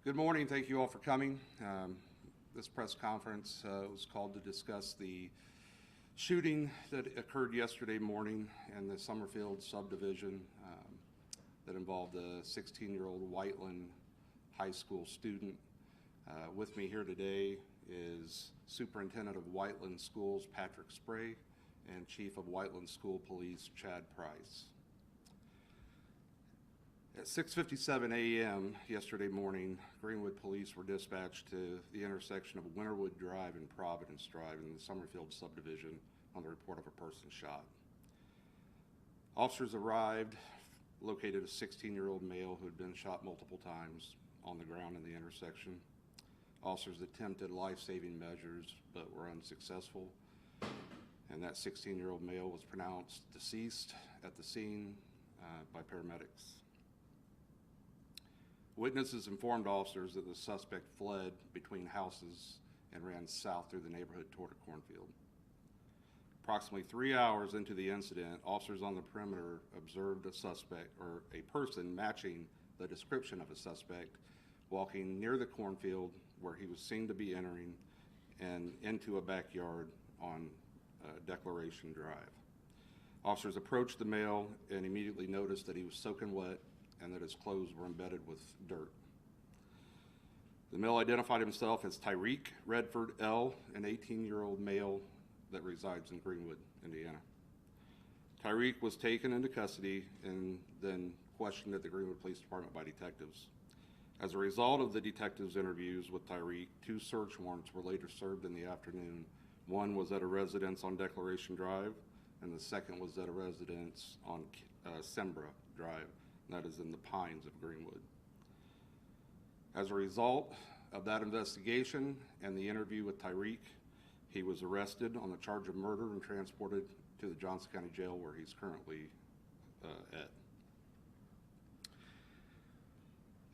Good morning. Thank you all for coming. This press conference was called to discuss the shooting that occurred yesterday morning in the Summerfield subdivision that involved a 16-year-old Whiteland High School student. With me here today is Superintendent of Whiteland Schools Patrick Spray and Chief of Whiteland School Police Chad Price. At 6:57 a.m. yesterday morning, Greenwood police were dispatched to the intersection of Winterwood Drive and Providence Drive in the Summerfield subdivision on the report of a person shot. Officers arrived, located a 16-year-old male who had been shot multiple times on the ground in the intersection. Officers attempted life-saving measures but were unsuccessful, and that 16-year-old male was pronounced deceased at the scene by paramedics. Witnesses informed officers that the suspect fled between houses and ran south through the neighborhood toward a cornfield. Approximately 3 hours into the incident, officers on the perimeter observed a suspect, or a person matching the description of a suspect, walking near the cornfield where he was seen to be entering and into a backyard on Declaration Drive. Officers approached the male and immediately noticed that he was soaking wet and that his clothes were embedded with dirt. The male identified himself as Tyreek Redford L., an 18-year-old male that resides in Greenwood, Indiana. Tyreek was taken into custody and then questioned at the Greenwood Police Department by detectives. As a result of the detectives' interviews with Tyreek, 2 search warrants were later served in the afternoon. One was at a residence on Declaration Drive, and the second was at a residence on Sembra Drive. That is in the Pines of Greenwood. As a result of that investigation and the interview with Tyreek, he was arrested on the charge of murder and transported to the Johnson County Jail where he's currently at.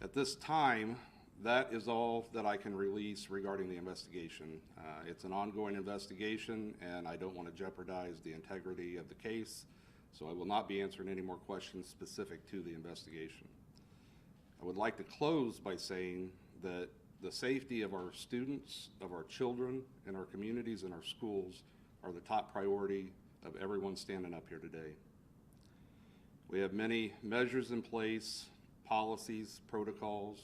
At this time, that is all that I can release regarding the investigation. It's an ongoing investigation, and I don't want to jeopardize the integrity of the case, so I will not be answering any more questions specific to the investigation. I would like to close by saying that the safety of our students, of our children, and our communities and our schools are the top priority of everyone standing up here today. We have many measures in place, policies, protocols,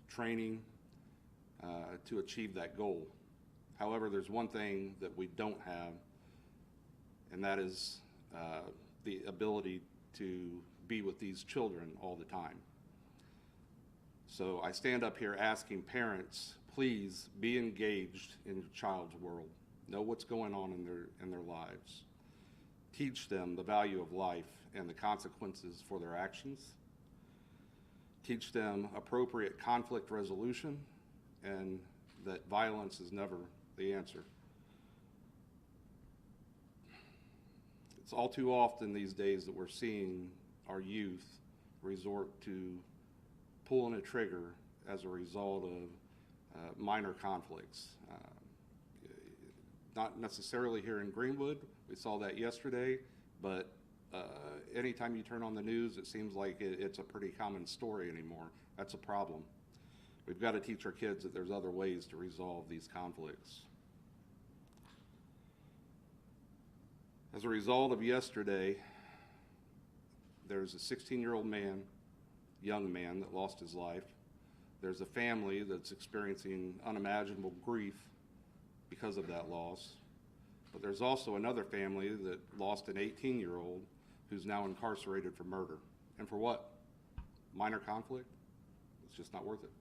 training to achieve that goal. However, there's one thing that we don't have, and that is the ability to be with these children all the time. So I stand up here asking parents, please be engaged in your child's world. Know what's going on in their lives. Teach them the value of life and the consequences for their actions. Teach them appropriate conflict resolution and that violence is never the answer. It's all too often these days that we're seeing our youth resort to pulling a trigger as a result of minor conflicts. Not necessarily here in Greenwood, we saw that yesterday, but anytime you turn on the news, it seems like it's a pretty common story anymore. That's a problem. We've got to teach our kids that there's other ways to resolve these conflicts. As a result of yesterday, there's a 16-year-old man, young man, that lost his life. There's a family that's experiencing unimaginable grief because of that loss. But there's also another family that lost an 18-year-old who's now incarcerated for murder. And for what? Minor conflict? It's just not worth it.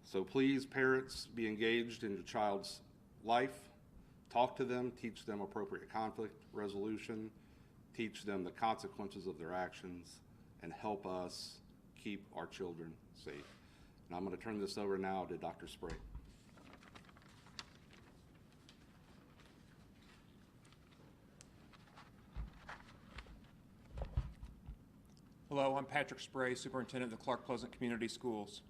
So please, parents, be engaged in your child's life. Talk to them, teach them appropriate conflict resolution, teach them the consequences of their actions, and help us keep our children safe. And I'm going to turn this over now to Dr. Spray. Hello, I'm Patrick Spray, Superintendent of the Clark Pleasant Community Schools.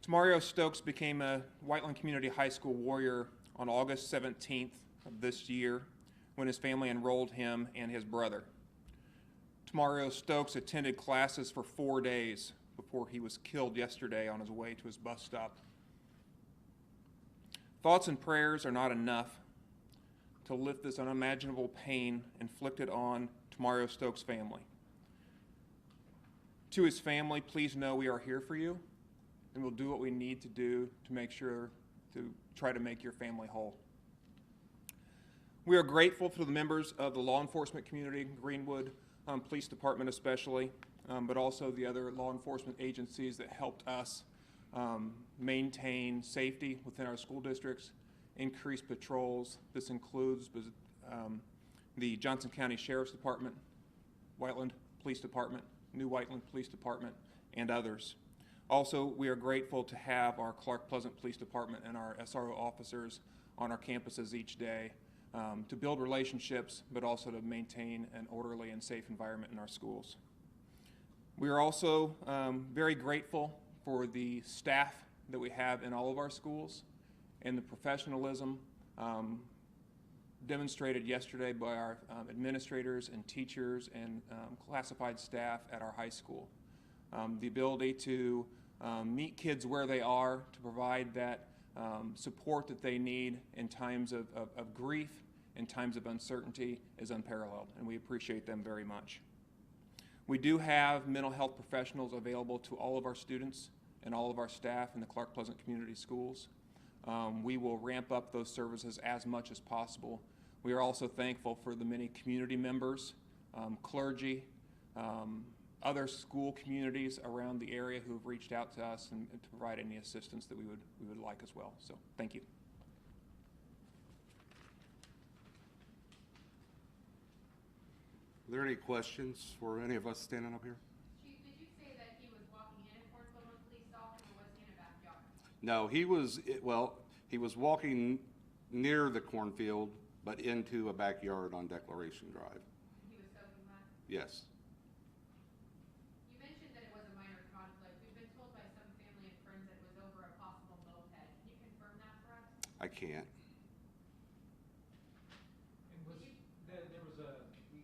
Tamario Stokes became a Whiteland Community High School warrior on August 17th of this year when his family enrolled him and his brother. Tamario Stokes attended classes for 4 days before he was killed yesterday on his way to his bus stop. Thoughts and prayers are not enough to lift this unimaginable pain inflicted on Tamario Stokes' family. To his family, please know we are here for you, and we'll do what we need to do to make sure to try to make your family whole. We are grateful for the members of the law enforcement community, Greenwood Police Department especially, but also the other law enforcement agencies that helped us maintain safety within our school districts, increase patrols. This includes the Johnson County Sheriff's Department, Whiteland Police Department, New Whiteland Police Department, and others. Also, we are grateful to have our Clark Pleasant Police Department and our SRO officers on our campuses each day to build relationships, but also to maintain an orderly and safe environment in our schools. We are also very grateful for the staff that we have in all of our schools and the professionalism demonstrated yesterday by our administrators and teachers and classified staff at our high school. The ability to meet kids where they are, to provide that support that they need in times of grief, in times of uncertainty, is unparalleled, and we appreciate them very much. We do have mental health professionals available to all of our students and all of our staff in the Clark Pleasant Community Schools. We will ramp up those services as much as possible. We are also thankful for the many community members, clergy, other school communities around the area who have reached out to us and to provide any assistance that we would like as well. So thank you. Are there any questions for any of us standing up here? Chief, did you say that he was walking in a cornfield when police saw him, or was he in a backyard? No, he was walking near the cornfield, but into a backyard on Declaration Drive. He was soaking wet? Yes. You mentioned that it was a minor conflict. We've been told by some family and friends that it was over a possible moped. Can you confirm that for us? I can't. And was, there was a, we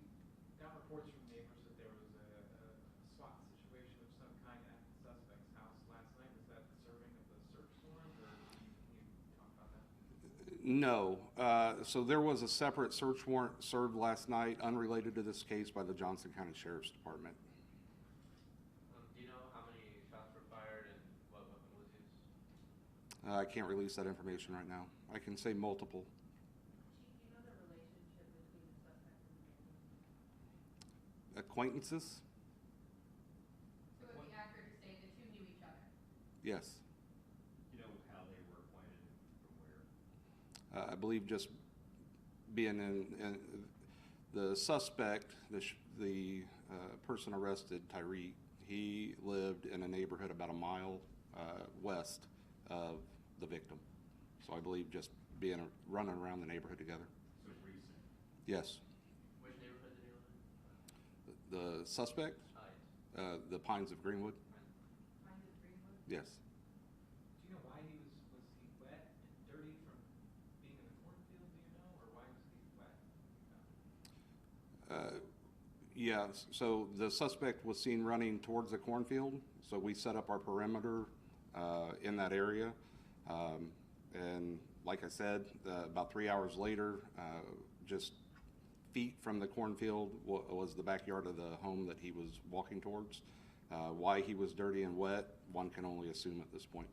got reports from neighbors that there was a SWAT situation of some kind at the suspect's house last night. Was that serving of the search warrant, or can you talk about that? No. So there was a separate search warrant served last night, unrelated to this case, by the Johnson County Sheriff's Department. Do you know how many shots were fired and what weapon was used? I can't release that information right now. I can say multiple. Chief, do you know the relationship between the suspect and the victim? Acquaintances? So it would be accurate to say the two knew each other? Yes. You know how they were acquainted from where? I believe just being in the suspect, the person arrested, Tyree, he lived in a neighborhood about a mile west of the victim. So I believe just running around the neighborhood together. So recent. Yes. Which neighborhood did he live in? The suspect, the Pines of Greenwood. Pines of Greenwood? Yes. Do you know why he was he wet and dirty from being in the cornfield, do you know, or why was he wet? Yeah, so the suspect was seen running towards the cornfield, so we set up our perimeter in that area. And like I said, about 3 hours later, just feet from the cornfield was the backyard of the home that he was walking towards. Why he was dirty and wet, one can only assume at this point.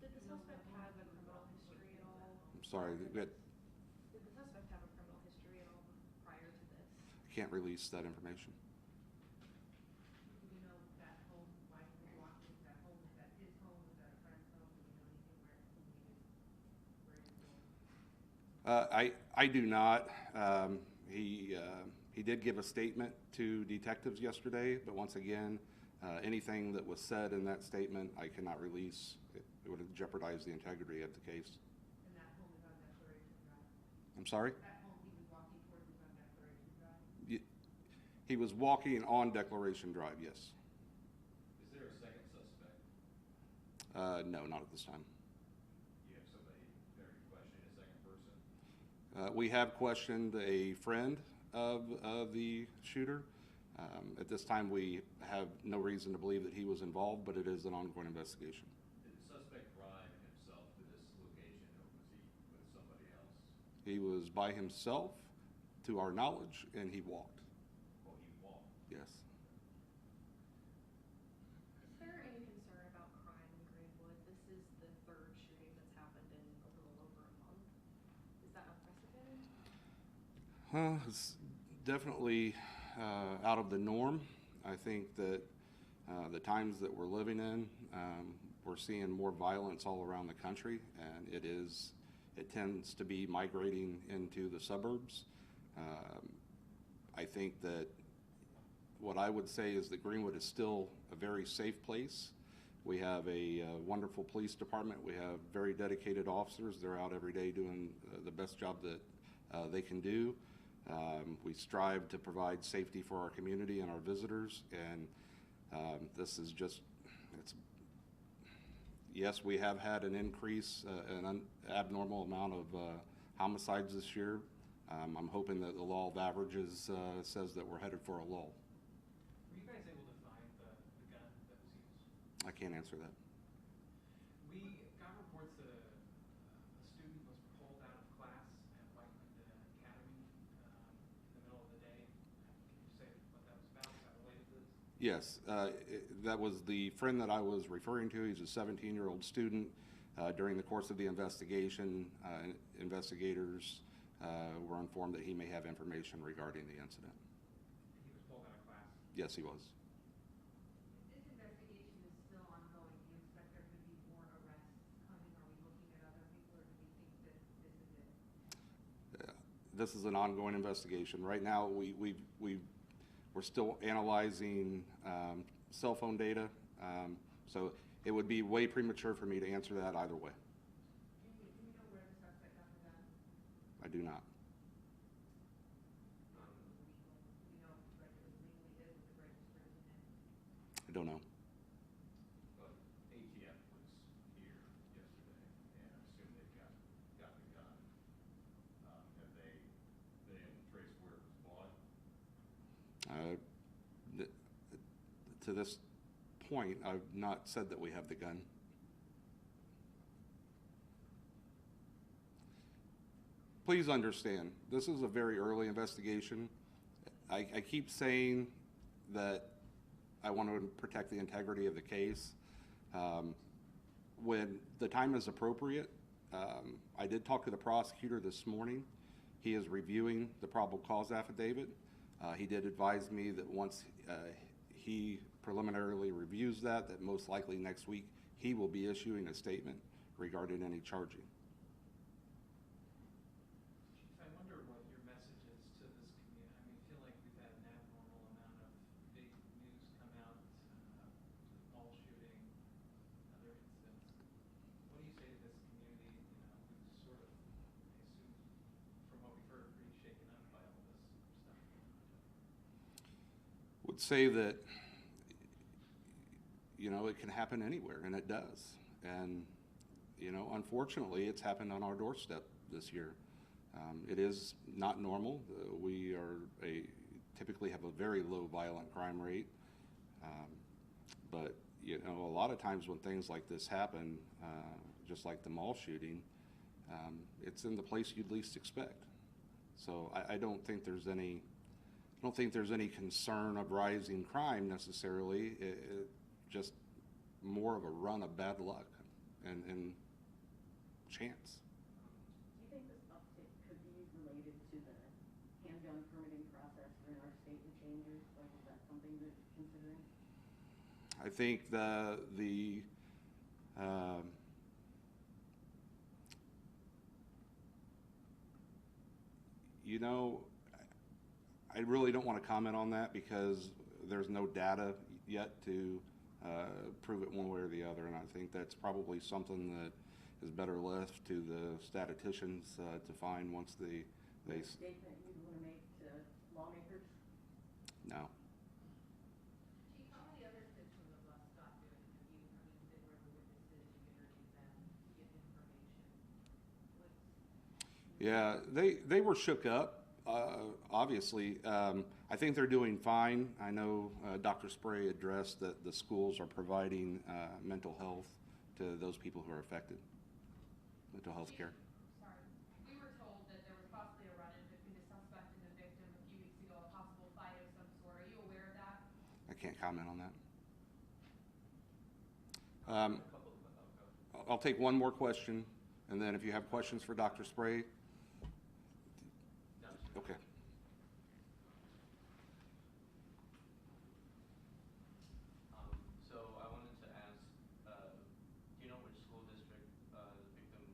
Did the suspect have a criminal history at all? I'm sorry, Did the suspect have a criminal history at all prior to this? can't release that information. Do you know that home, why he was walking to that home? Is that his home? Is that a friend's home? Do you know anything where he was going? I do not. He did give a statement to detectives yesterday, but once again, anything that was said in that statement, I cannot release. It would jeopardize the integrity of the case. And that home is on Declaration Drive? I'm sorry? That home he was walking towards is on Declaration Drive? He was walking on Declaration Drive, yes. Is there a second suspect? No, not at this time. You have somebody, are you questioning a second person? We have questioned a friend of the shooter. At this time, we have no reason to believe that he was involved, but it is an ongoing investigation. Did the suspect drive himself to this location, or was he with somebody else? He was by himself, to our knowledge, and he walked. Oh, he walked. Yes. Is there any concern about crime in Greenwood? This is the third shooting that's happened in a little over a month. Is that unprecedented? It's definitely out of the norm. I think that the times that we're living in, we're seeing more violence all around the country, and it tends to be migrating into the suburbs. I think that what I would say is that Greenwood is still a very safe place. We have a wonderful police department. We have very dedicated officers. They're out every day doing the best job that they can do. We strive to provide safety for our community and our visitors, and this is just, yes, we have had an increase, an abnormal amount of homicides this year. I'm hoping that the law of averages says that we're headed for a lull. Were you guys able to find the gun that was used? I can't answer that. We got reports that a student was pulled out of class at Whiteland Academy in the middle of the day. Can you say what that was about? Is that related to this? Yes, that was the friend that I was referring to. He's a 17-year-old student. During the course of the investigation, investigators were informed that he may have information regarding the incident. He was pulled out of class. Yes, he was. This investigation is still ongoing. Do you expect there could be more arrests coming? Are we looking at other people, or do we think that this is it? This is an ongoing investigation. Right now, we're still analyzing cell phone data, so it would be way premature for me to answer that either way. Do you know where the suspect got the gun? I do not. Do you know, like, it was legally his, was it registered as a name? I don't know. But ATF was here yesterday, and I assume they got the gun. Have they been able to trace where it was bought? To this point, I've not said that we have the gun. Please understand, this is a very early investigation. I keep saying that I want to protect the integrity of the case. When the time is appropriate, I did talk to the prosecutor this morning. He is reviewing the probable cause affidavit. He did advise me that once he preliminarily reviews that most likely next week he will be issuing a statement regarding any charging. Chief, I wonder what your message is to this community. I mean, I feel like we've had an abnormal amount of big news come out, the mall shooting, other incidents. What do you say to this community, who's sort of, I assume, from what we've heard, pretty shaken up by all this stuff going on? Would say that, it can happen anywhere, and it does. And, unfortunately, it's happened on our doorstep this year. It is not normal. We typically have a very low violent crime rate. But, a lot of times when things like this happen, just like the mall shooting, it's in the place you'd least expect. So I don't think there's any concern of rising crime necessarily. It just more of a run of bad luck and chance. Do you think this uptick could be related to the handgun permitting process in our state and changes? Like, is that something that you're considering? I think I really don't want to comment on that because there's no data yet to prove it one way or the other, and I think that's probably something that is better left to the statisticians to find once they. Statement you'd want to make to lawmakers? No. Chief, how many others did from the bus stop doing? They were the witnesses, you interviewed them, you get information. Yeah, they were shook up. obviously, I think they're doing fine. I know Dr. Spray addressed that the schools are providing mental health to those people who are affected, mental health care. Sorry. We were told that there was possibly a run-in between the suspect and the victim a few weeks ago, a possible fight of some sort. Are you aware of that? I can't comment on that. A couple of, I'll take one more question, and then if you have questions for Dr. Spray, no, okay. So I wanted to ask, do you know which school district the victim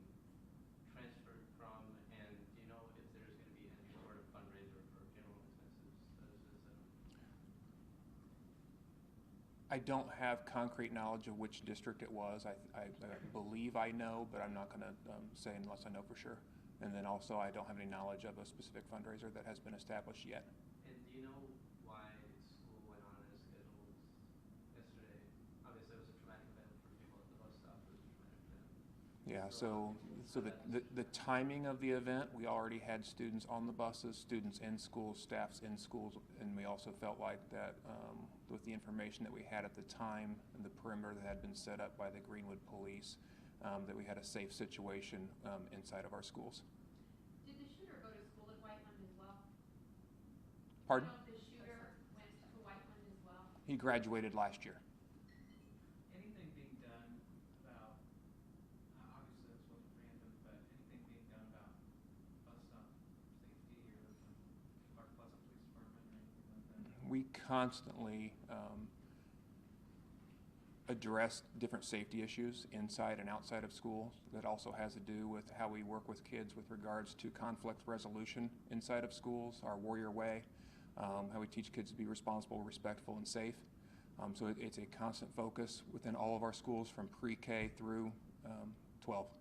transferred from, and do you know if there's going to be any sort of fundraiser for funeral expenses? I don't have concrete knowledge of which district it was. I believe I know, but I'm not going to say unless I know for sure. And then also, I don't have any knowledge of a specific fundraiser that has been established yet. And do you know why school went on as scheduled yesterday? Obviously, it was a traumatic event for people at the bus stop. It was a traumatic event. Yeah, so the timing of the event, we already had students on the buses, students in schools, staffs in schools, and we also felt like that with the information that we had at the time and the perimeter that had been set up by the Greenwood police, that we had a safe situation inside of our schools. Did the shooter go to school at Whiteland as well? Pardon? Do you know if the shooter went to Whiteland as well? He graduated last year. Anything being done about, obviously this wasn't random, but anything being done about bus stop safety or Clark Pleasant Police Department or anything like that? We constantly address different safety issues inside and outside of school. That also has to do with how we work with kids with regards to conflict resolution inside of schools, our Warrior Way, how we teach kids to be responsible, respectful, and safe. So it's a constant focus within all of our schools from pre-K through 12. Is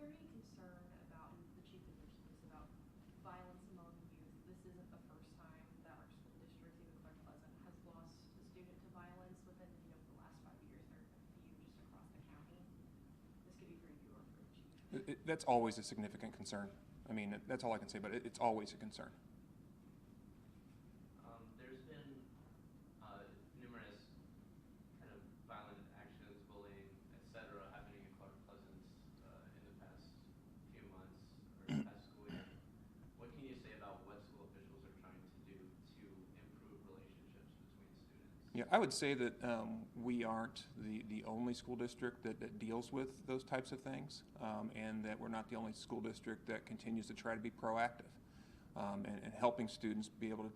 there any concern about, and the chief mentioned this, about violence among youth? This isn't the first time that our school district, even Clark Pleasant, has lost a student to violence within, the last 5 years. There are a few just across the county. This could be for you or for the chief. That's always a significant concern. I mean, that's all I can say, but it's always a concern. There's been numerous kind of violent actions, bullying, etc., happening in Clark Pleasant in the past few months or the past school year. What can you say about what school officials are trying to do to improve relationships between students? Yeah, I would say that we aren't the only school district that deals with those types of things, and that we're not the only school district that continues to try to be proactive and helping students be able to,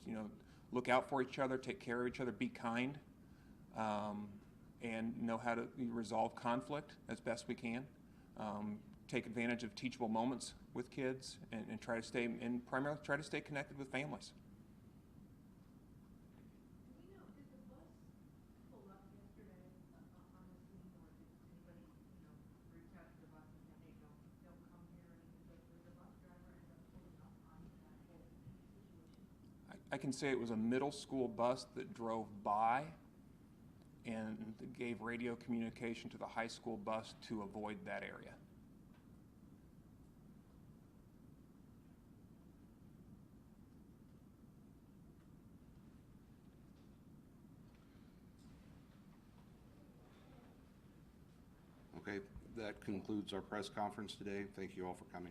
look out for each other, take care of each other, be kind, and know how to resolve conflict as best we can. Take advantage of teachable moments with kids, and try to stay, and primarily try to stay connected with families. Do we know, did the bus pull up yesterday on the scene, or did anybody, reach out to the bus and say, hey, don't come here, or anything? Did the bus driver end up pulling up on that whole situation? I can say it was a middle school bus that drove by and gave radio communication to the high school bus to avoid that area. Okay, that concludes our press conference today. Thank you all for coming.